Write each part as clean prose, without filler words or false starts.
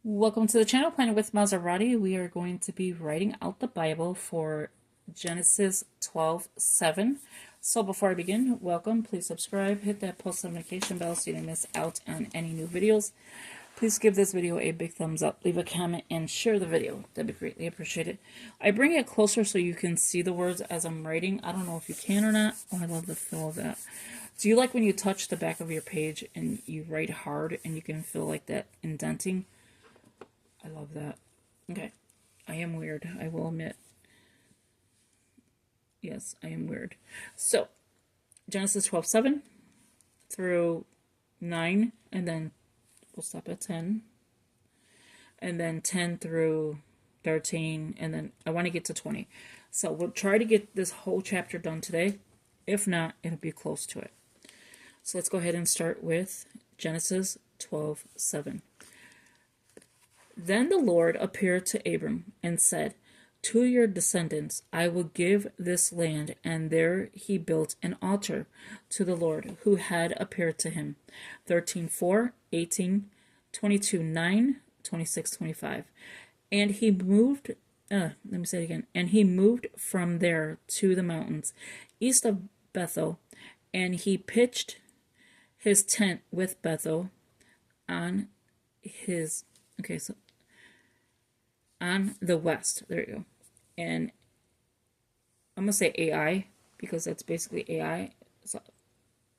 Welcome to the channel, Planet with Maserati. We are going to be writing out the Bible for Genesis 12:7. So before I begin, welcome. Please subscribe, hit that post notification bell so you don't miss out on any new videos. Please give this video a big thumbs up, leave a comment, and share the video. That'd be greatly appreciated. I bring it closer so you can see the words as I'm writing. I don't know if you can or not. Oh, I love the feel of that. Do you like when you touch the back of your page and you write hard and you can feel like that indenting? I love that. Okay. I am weird, I will admit. Yes, I am weird. So, Genesis 12:7 through 9, and then we'll stop at 10. And then 10 through 13, and then I want to get to 20. So, we'll try to get this whole chapter done today. If not, it'll be close to it. So, let's go ahead and start with Genesis 12:7. Then the Lord appeared to Abram and said, "To your descendants I will give this land." And there he built an altar to the Lord who had appeared to him. 13:4, 18, 22:9, 26:25. And he moved, let me say it again. And he moved from there to the mountains east of Bethel, and he pitched his tent with Bethel on his, okay, so on the west. There you go. And I'm going to say AI because that's basically AI. So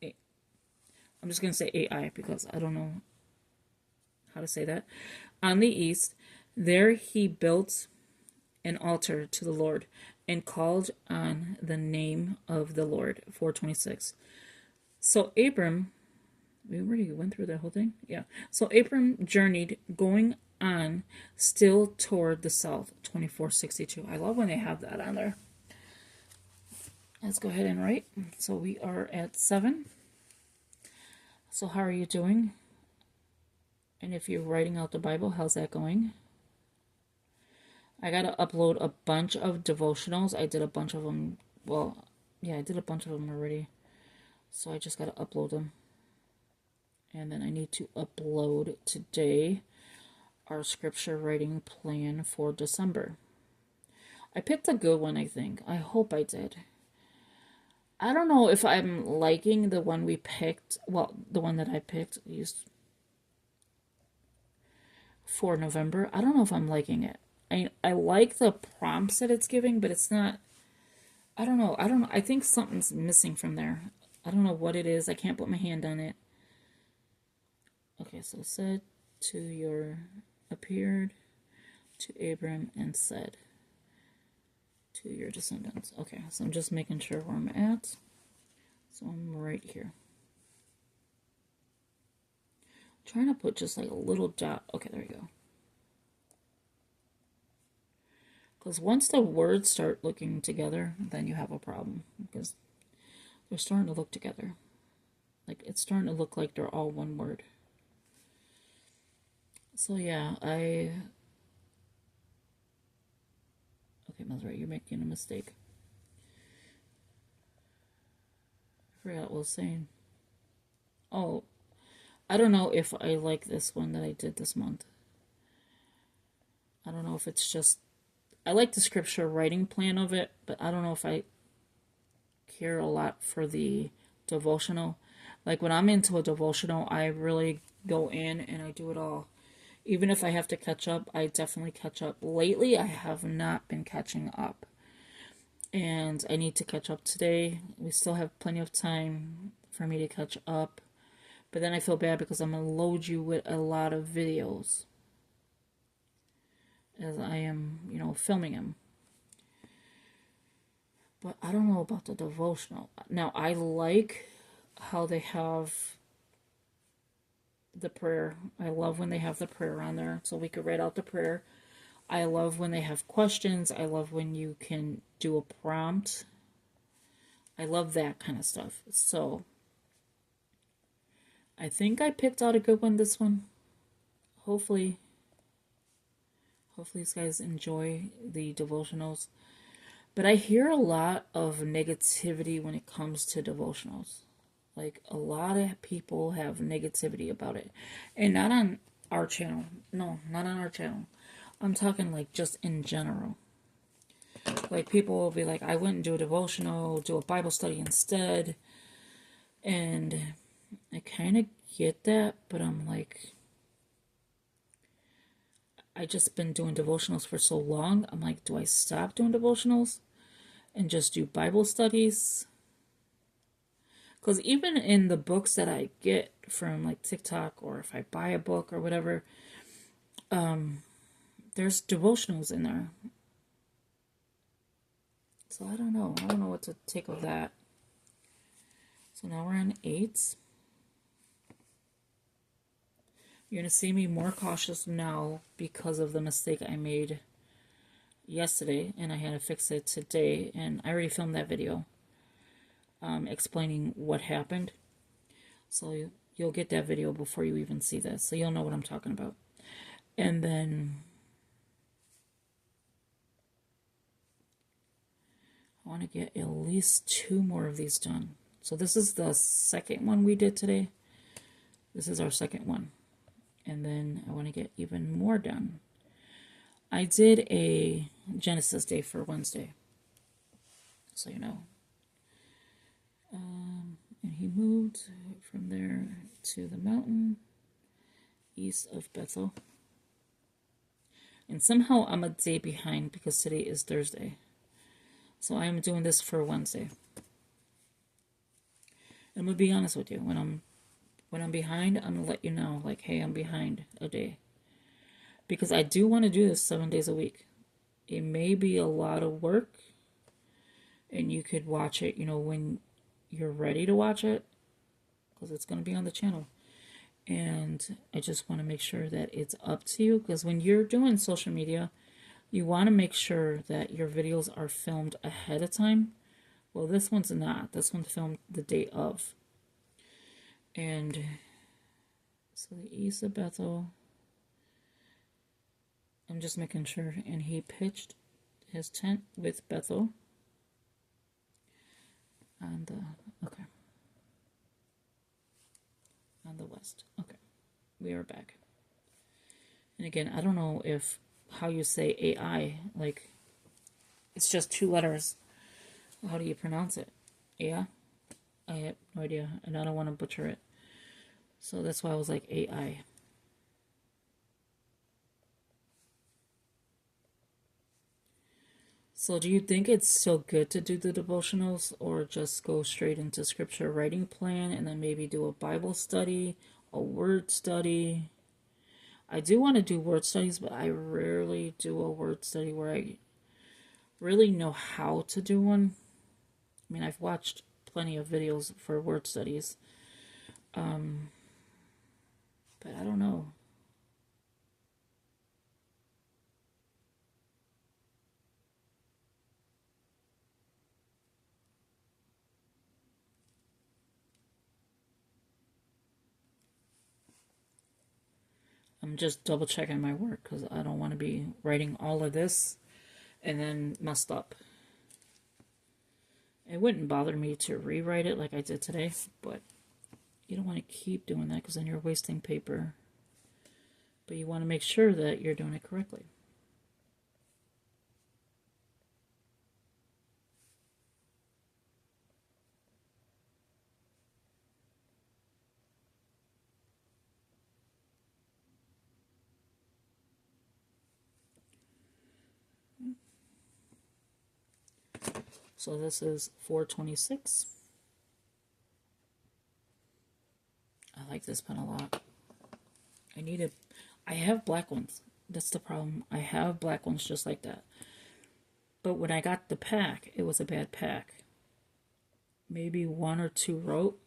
I'm just going to say AI because I don't know how to say that. On the east, there he built an altar to the Lord and called on the name of the Lord. 4:26. So Abram, we already went through that whole thing? Yeah. So Abram journeyed, going on still toward the south. 24:62. I love when they have that on there. Let's go ahead and write. So we are at 7. So how are you doing? And if you're writing out the Bible, how's that going? I gotta upload a bunch of devotionals. I did a bunch of them. Well, yeah, I did a bunch of them already. So I just gotta upload them. And then I need to upload today our scripture writing plan for December. I picked a good one, I think. I hope I did. I don't know if I'm liking the one we picked. Well, the one that I picked used for November. I don't know if I'm liking it. I like the prompts that it's giving, but it's not. I don't know. I think something's missing from there. I don't know what it is. I can't put my hand on it. Okay, so said to your appeared to Abram and said to your descendants. Okay, so I'm just making sure where I'm at. So I'm right here. I'm trying to put just like a little dot. Okay, there we go. Because once the words start looking together, then you have a problem. Because they're starting to look together. Like, it's starting to look like they're all one word. So yeah, okay, that's right, you're making a mistake. I forgot what I was saying. Oh, I don't know if I like this one that I did this month. I don't know if it's just, I like the scripture writing plan of it, but I don't know if I care a lot for the devotional. Like, when I'm into a devotional, I really go in and I do it all. Even if I have to catch up, I definitely catch up. Lately, I have not been catching up. And I need to catch up today. We still have plenty of time for me to catch up. But then I feel bad because I'm going to load you with a lot of videos. As I am, filming them. But I don't know about the devotional. Now, I like how they have the prayer. I love when they have the prayer on there so we could write out the prayer. I love when they have questions. I love when you can do a prompt. I love that kind of stuff. So I think I picked out a good one this one. Hopefully you guys enjoy the devotionals. But I hear a lot of negativity when it comes to devotionals. Like, a lot of people have negativity about it. And not on our channel. No, not on our channel. I'm talking like just in general. Like people will be like, I went and do a devotional, do a Bible study instead. And I kind of get that, but I'm like, I just been doing devotionals for so long. I'm like, do I stop doing devotionals and just do Bible studies? Because even in the books that I get from like TikTok, or if I buy a book or whatever, there's devotionals in there. So I don't know. I don't know what to take of that. So now we're on 8. You're going to see me more cautious now because of the mistake I made yesterday, and I had to fix it today, and I already filmed that video explaining what happened. So you'll get that video before you even see this, so you'll know what I'm talking about. And then I want to get at least 2 more of these done. So this is the second one we did today. This is our second one. And then I want to get even more done. I did a Genesis day for Wednesday, so you know. And he moved from there to the mountain east of Bethel. And somehow I'm a day behind because today is Thursday. So I am doing this for Wednesday. I'm gonna be honest with you. When I'm behind, I'm gonna let you know, like, hey, I'm behind a day. Because I do want to do this 7 days a week. It may be a lot of work, and you could watch it, when you're ready to watch it, because it's going to be on the channel. And I just want to make sure that it's up to you, because when you're doing social media, you want to make sure that your videos are filmed ahead of time. Well, this one's not. This one's filmed the day of. And so the east of Bethel, I'm just making sure. And he pitched his tent with Bethel on the, okay, on the west. Okay, we are back. And again, I don't know how you say AI, like, it's just 2 letters. How do you pronounce it? Yeah? I have no idea, and I don't want to butcher it. So that's why I was like AI. So do you think it's still good to do the devotionals, or just go straight into scripture writing plan and then maybe do a Bible study, a word study? I do want to do word studies, but I rarely do a word study where I really know how to do one. I mean, I've watched plenty of videos for word studies. But I don't know. I'm just double checking my work because I don't want to be writing all of this and then messed up. It wouldn't bother me to rewrite it like I did today, but you don't want to keep doing that because then you're wasting paper. But you want to make sure that you're doing it correctly. So this is 426. I like this pen a lot. I have black ones. That's the problem. I have black ones just like that. But when I got the pack, it was a bad pack. Maybe 1 or 2 wrote,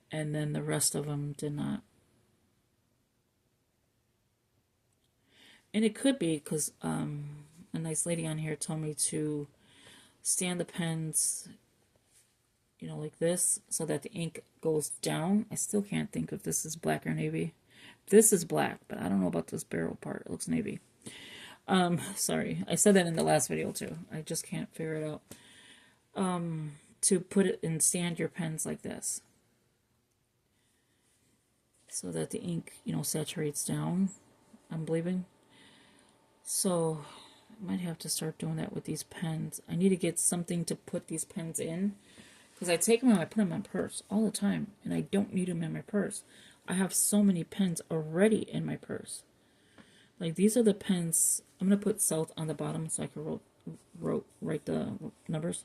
and then the rest of them did not. And it could be because a nice lady on here told me to stand the pens, like this, so that the ink goes down. I still can't think if this is black or navy. This is black, but I don't know about this barrel part. It looks navy. Sorry. I said that in the last video too. I just can't figure it out. To put it and stand your pens like this. so that the ink, saturates down, I'm believing. So I might have to start doing that with these pens. I need to get something to put these pens in, because I take them and I put them in my purse all the time, and I don't need them in my purse. I have so many pens already in my purse. Like, these are the pens. I'm going to put salt on the bottom so I can write the numbers.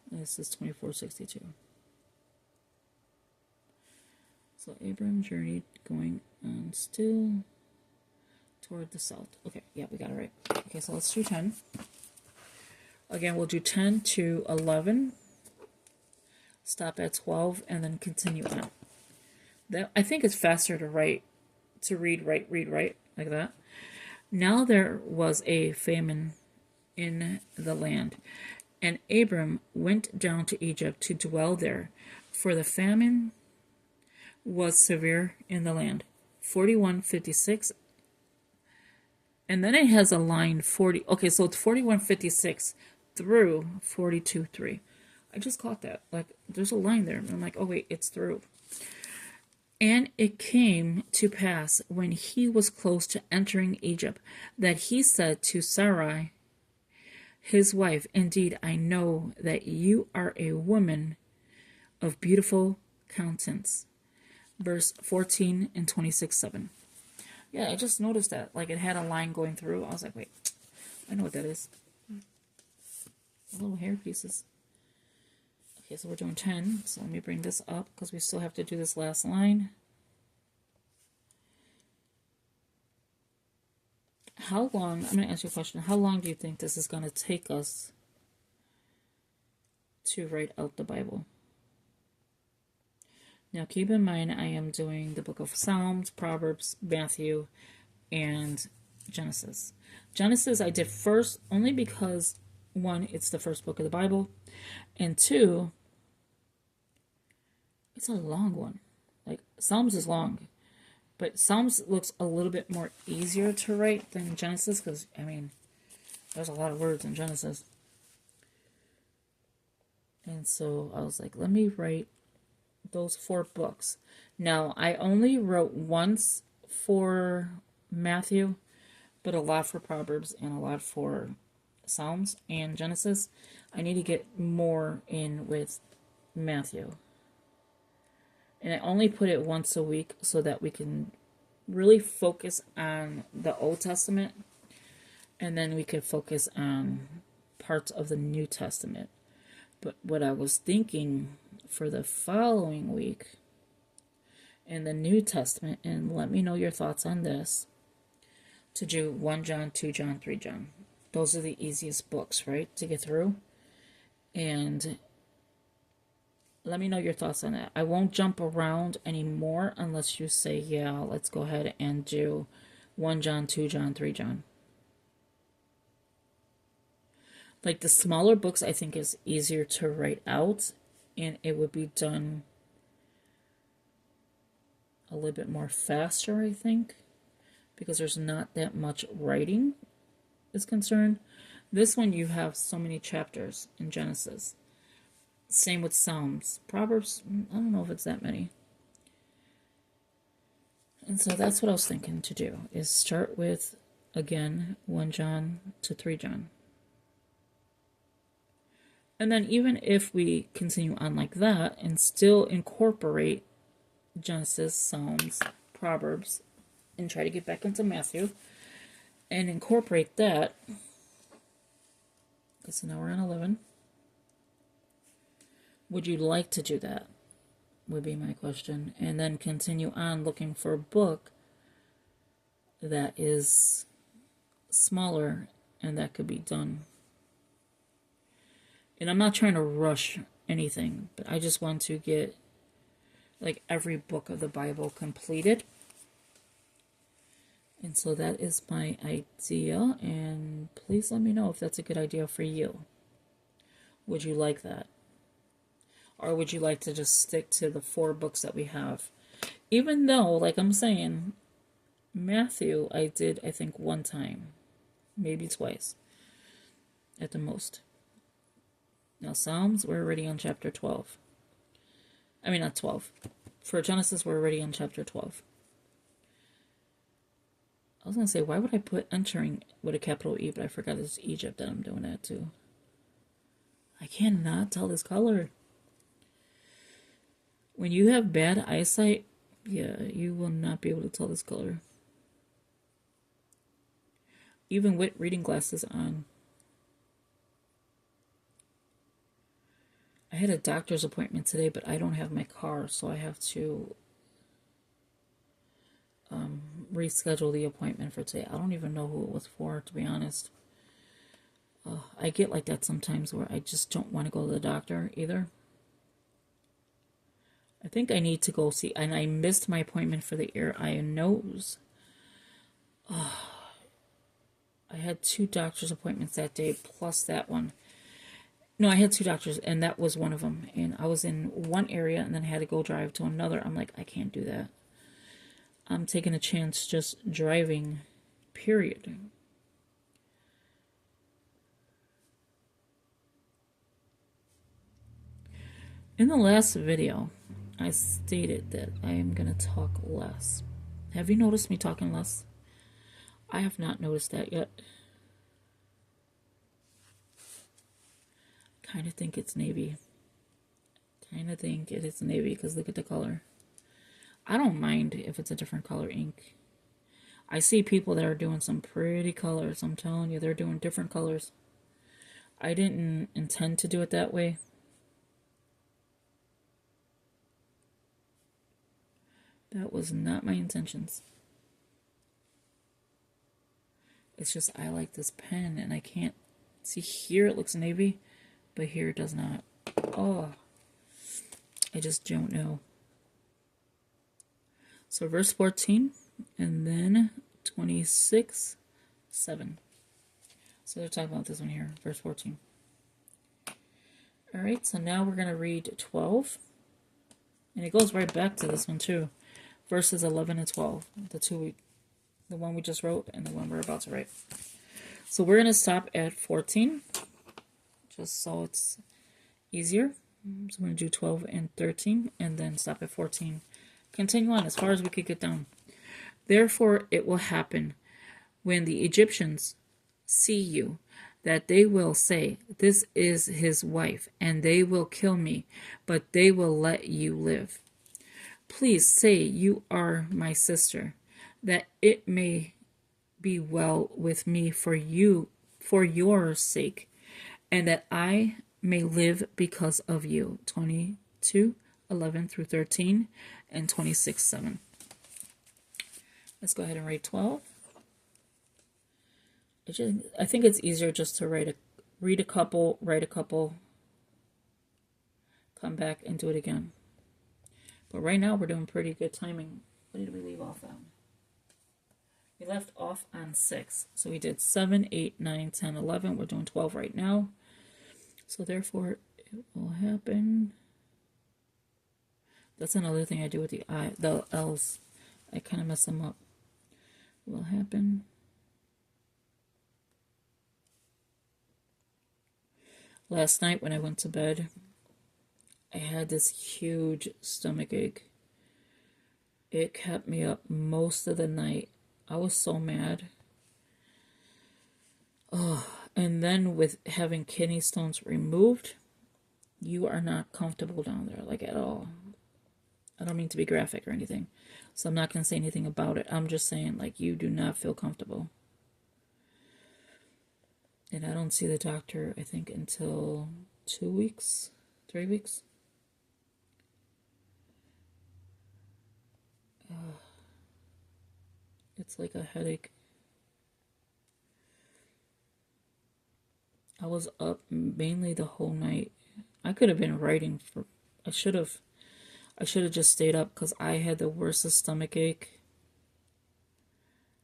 This is 2462. So Abram journeyed going on still toward the south. Okay, yeah, we got it right. Okay, so let's do 10. Again, we'll do 10 to 11. Stop at 12 and then continue on. That, I think it's faster to read, write, like that. Now there was a famine in the land, and Abram went down to Egypt to dwell there, for the famine was severe in the land. 41:56. And then it has a line 40. Okay, so it's 41:56 through 42:3. I just caught that. Like, there's a line there. And I'm like, oh, wait, it's through. And it came to pass when he was close to entering Egypt that he said to Sarai, his wife, indeed, I know that you are a woman of beautiful countenance. Verse 14 and 26:7. Yeah, I just noticed that. Like, it had a line going through. I was like, wait, I know what that is. Little hair pieces. Okay, so we're doing 10. So let me bring this up because we still have to do this last line. How long, I'm going to ask you a question. How long do you think this is going to take us to write out the Bible? Now, keep in mind, I am doing the book of Psalms, Proverbs, Matthew, and Genesis. Genesis I did first only because, one, it's the first book of the Bible, and two, it's a long one. Like, Psalms is long, but Psalms looks a little bit more easier to write than Genesis, because, I mean, there's a lot of words in Genesis. And so I was like, let me write those 4 books. Now, I only wrote once for Matthew, but a lot for Proverbs and a lot for Psalms and Genesis. I need to get more in with Matthew. And I only put it once a week so that we can really focus on the Old Testament, and then we could focus on parts of the New Testament. But what I was thinking for the following week in the New Testament, and let me know your thoughts on this, to do 1 John, 2 John, 3 John. Those are the easiest books, right, to get through. And let me know your thoughts on that. I won't jump around anymore unless you say, yeah, let's go ahead and do 1 John, 2 John, 3 John. Like, the smaller books I think is easier to write out, and it would be done a little bit more faster, I think, because there's not that much writing is concerned. This one, you have so many chapters in Genesis. Same with Psalms. Proverbs, I don't know if it's that many. And so that's what I was thinking to do, is start with, again, 1 John to 3 John. And then even if we continue on like that and still incorporate Genesis, Psalms, Proverbs, and try to get back into Matthew and incorporate that, so now we're on 11. Would you like to do that? Would be my question. And then continue on looking for a book that is smaller and that could be done. And I'm not trying to rush anything, but I just want to get like every book of the Bible completed. And so that is my idea, and please let me know if that's a good idea for you. Would you like that? Or would you like to just stick to the 4 books that we have? Even though, like I'm saying, Matthew I did, I think, 1 time. Maybe twice. At the most. Now, Psalms, we're already on chapter 12. I mean, not 12. For Genesis, we're already on chapter 12. I was going to say, why would I put entering with a capital E, but I forgot it's Egypt that I'm doing that too. I cannot tell this color. When you have bad eyesight, yeah, you will not be able to tell this color. Even with reading glasses on. I had a doctor's appointment today, but I don't have my car, so I have to reschedule the appointment for today. I don't even know who it was for, to be honest. I get like that sometimes where I just don't want to go to the doctor either. I think I need to go see, and I missed my appointment for the ear, eye, and nose. I had 2 doctor's appointments that day, plus that one. No, I had 2 doctors, and that was one of them. And I was in one area, and then I had to go drive to another. I'm like, I can't do that. I'm taking a chance just driving, period. In the last video, I stated that I am going to talk less. Have you noticed me talking less? I have not noticed that yet. Kind of think it's navy. Kind of think it is navy because look at the color. I don't mind if it's a different color ink. I see people that are doing some pretty colors. I'm telling you, they're doing different colors. I didn't intend to do it that way. That was not my intentions. It's just I like this pen and I can't see here it looks navy, but here it does not. Oh, I just don't know. So verse 14 and then 26, 7. So they're talking about this one here, verse 14. All right, so now we're going to read 12. And it goes right back to this one too. Verses 11 and 12, the one we just wrote and the one we're about to write. So we're going to stop at 14, just so it's easier. So we're going to do 12 and 13, and then stop at 14. Continue on as far as we could get down. Therefore it will happen when the Egyptians see you, that they will say, this is his wife, and they will kill me, but they will let you live. Please say you are my sister, that it may be well with me for your sake, and that I may live because of you. 22, 11 through 13, and 26, 7. Let's go ahead and write 12. I think it's easier just to read a couple, write a couple, come back and do it again. But right now we're doing pretty good timing. What did we leave off on? We left off on 6. So we did 7, 8, 9, 10, 11. We're doing 12 right now. So therefore it will happen. That's another thing I do with the L's. I kind of mess them up. It will happen. Last night when I went to bed, I had this huge stomach ache. It kept me up most of the night. I was so mad. Oh, and then with having kidney stones removed, you are not comfortable down there, like at all. I don't mean to be graphic or anything, so I'm not going to say anything about it. I'm just saying, like, you do not feel comfortable. And I don't see the doctor, I think, until 2 weeks, 3 weeks. It's like a headache. I was up mainly the whole night. I could have been writing for, I should have just stayed up because I had the worst stomach ache.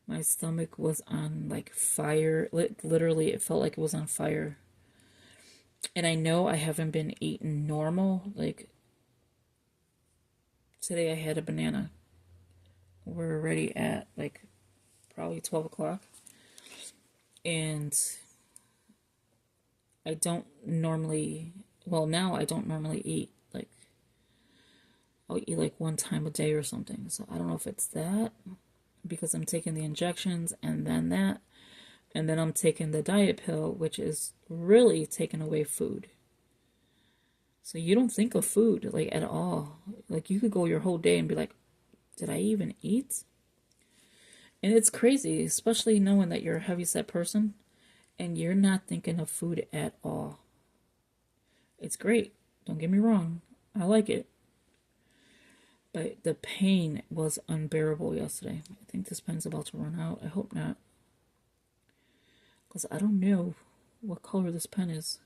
My stomach was on like fire. Literally, it felt like it was on fire. And I know I haven't been eating normal. Like, today I had a banana. We're already at like probably 12 o'clock. And I don't normally, well, now I don't normally eat. Like, I'll eat like one time a day or something. So I don't know if it's that because I'm taking the injections and then that. And then I'm taking the diet pill, which is really taking away food. So you don't think of food like at all. Like you could go your whole day and be like, did I even eat? And it's crazy, especially knowing that you're a heavyset person and you're not thinking of food at all. It's great. Don't get me wrong. I like it. But the pain was unbearable yesterday. I think this pen's about to run out. I hope not. Because I don't know what color this pen is.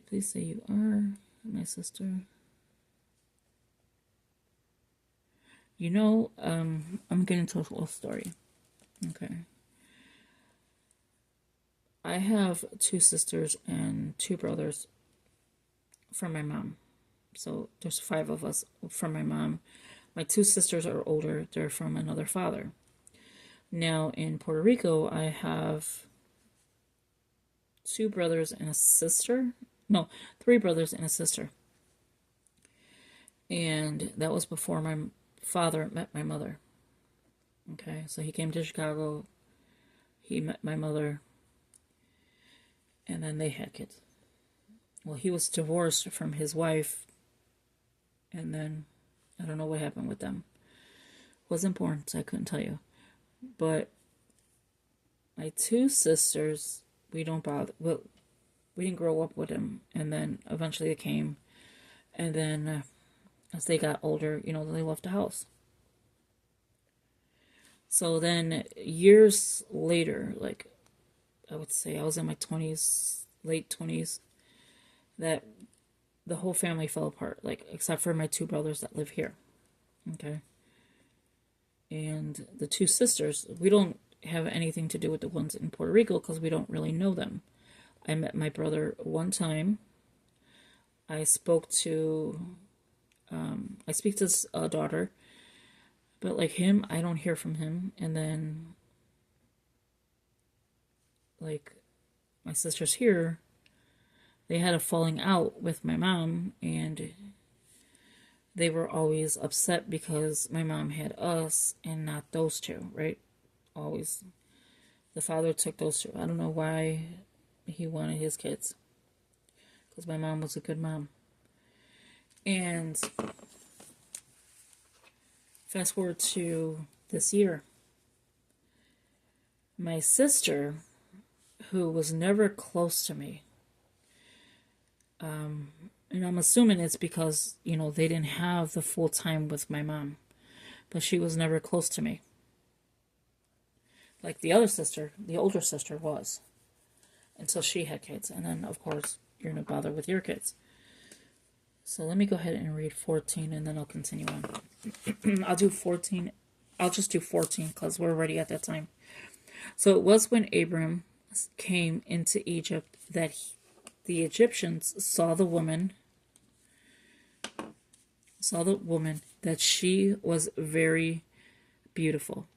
Please say you are my sister. You know, I'm getting into a little story. Okay. I have 2 sisters and 2 brothers from my mom. So there's 5 of us from my mom. My 2 sisters are older. They're from another father. Now in Puerto Rico, I have 2 brothers and a sister. No, 3 brothers and a sister. And that was before my father met my mother. Okay, so he came to Chicago. He met my mother. And then they had kids. Well, he was divorced from his wife. And then I don't know what happened with them. Wasn't born, so I couldn't tell you. But my 2 sisters, we don't bother. Well, we didn't grow up with them. And then eventually they came. And then as they got older, you know, they left the house. So then years later, like I would say I was in my 20s, late 20s, that the whole family fell apart, like except for my 2 brothers that live here. Okay. And the 2 sisters, we don't have anything to do with the ones in Puerto Rico because we don't really know them. I met my brother one time. I speak to his daughter, but like him, I don't hear from him. And then, like, my sisters here, they had a falling out with my mom, and they were always upset because my mom had us and not those 2, right? Always. The father took those 2. I don't know why he wanted his kids. Because my mom was a good mom. And fast forward to this year. My sister, who was never close to me, and I'm assuming it's because, you know, they didn't have the full time with my mom. But she was never close to me. Like the other sister, the older sister was. Until she had kids. And then, of course, you're going to bother with your kids. So let me go ahead and read 14 and then I'll continue on. I'll do 14. I'll just do 14 because we're already at that time. So it was when Abram came into Egypt that the Egyptians saw the woman that she was very beautiful.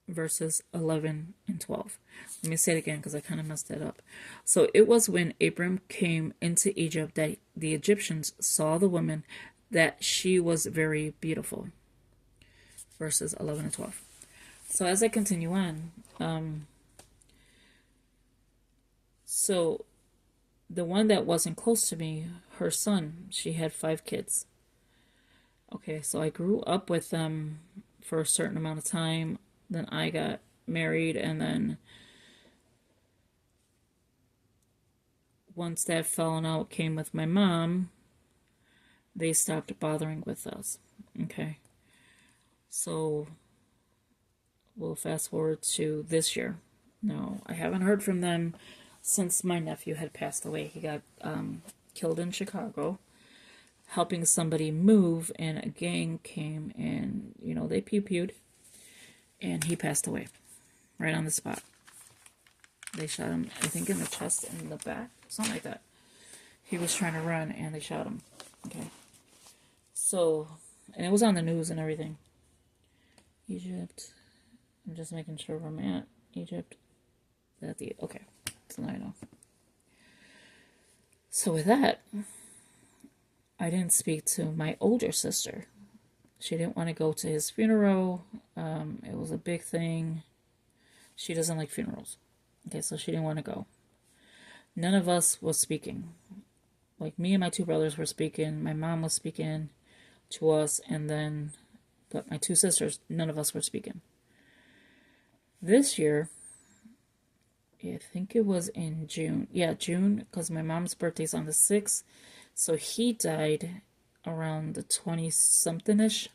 Verses 11 and 12. Let me say it again because I kind of messed that up. So it was when Abram came into Egypt that the Egyptians saw the woman that she was very beautiful. Verses 11 and 12. So as I continue on, so the one that wasn't close to me, her son, she had 5 kids. Okay, so I grew up with them for a certain amount of time. Then I got married, and then once that falling out came with my mom, they stopped bothering with us. Okay, so we'll fast forward to this year. No, I haven't heard from them since my nephew had passed away. He got killed in Chicago, helping somebody move, and a gang came and, you know, they pew-pewed. And he passed away right on the spot. They shot him, I think, in the chest and in the back. Something like that. He was trying to run and they shot him. Okay. So, and it was on the news and everything. Egypt. I'm just making sure where I'm at. Egypt. Okay, so now I know. So with that, I didn't speak to my older sister. She didn't want to go to his funeral. It was a big thing. She doesn't like funerals. Okay, so she didn't want to go. None of us was speaking. Like, me and my two brothers were speaking. My mom was speaking to us, and then, but my two sisters, none of us were speaking. This year, I think it was in June. Yeah, June, because my mom's birthday's on the 6th. So he died around the 20-something-ish.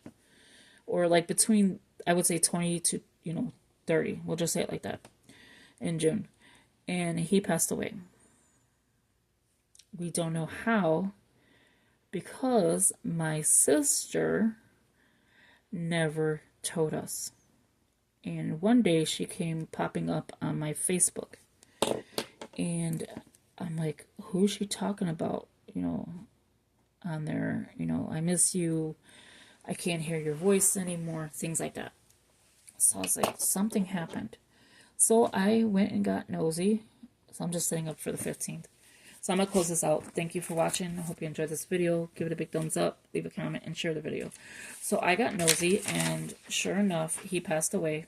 Or like between, I would say 20 to, 30. We'll just say it like that. In June. And he passed away. We don't know how, because my sister never told us. And one day she came popping up on my Facebook. And I'm like, who's she talking about? On there, I miss you. I can't hear your voice anymore. Things like that. So I was like, something happened. So I went and got nosy. So I'm just setting up for the 15th. So I'm going to close this out. Thank you for watching. I hope you enjoyed this video. Give it a big thumbs up, leave a comment, and share the video. So I got nosy, and sure enough, he passed away.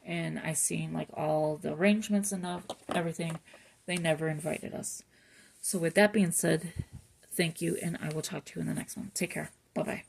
And I seen like all the arrangements and everything. They never invited us. So with that being said, thank you, and I will talk to you in the next one. Take care. Bye-bye.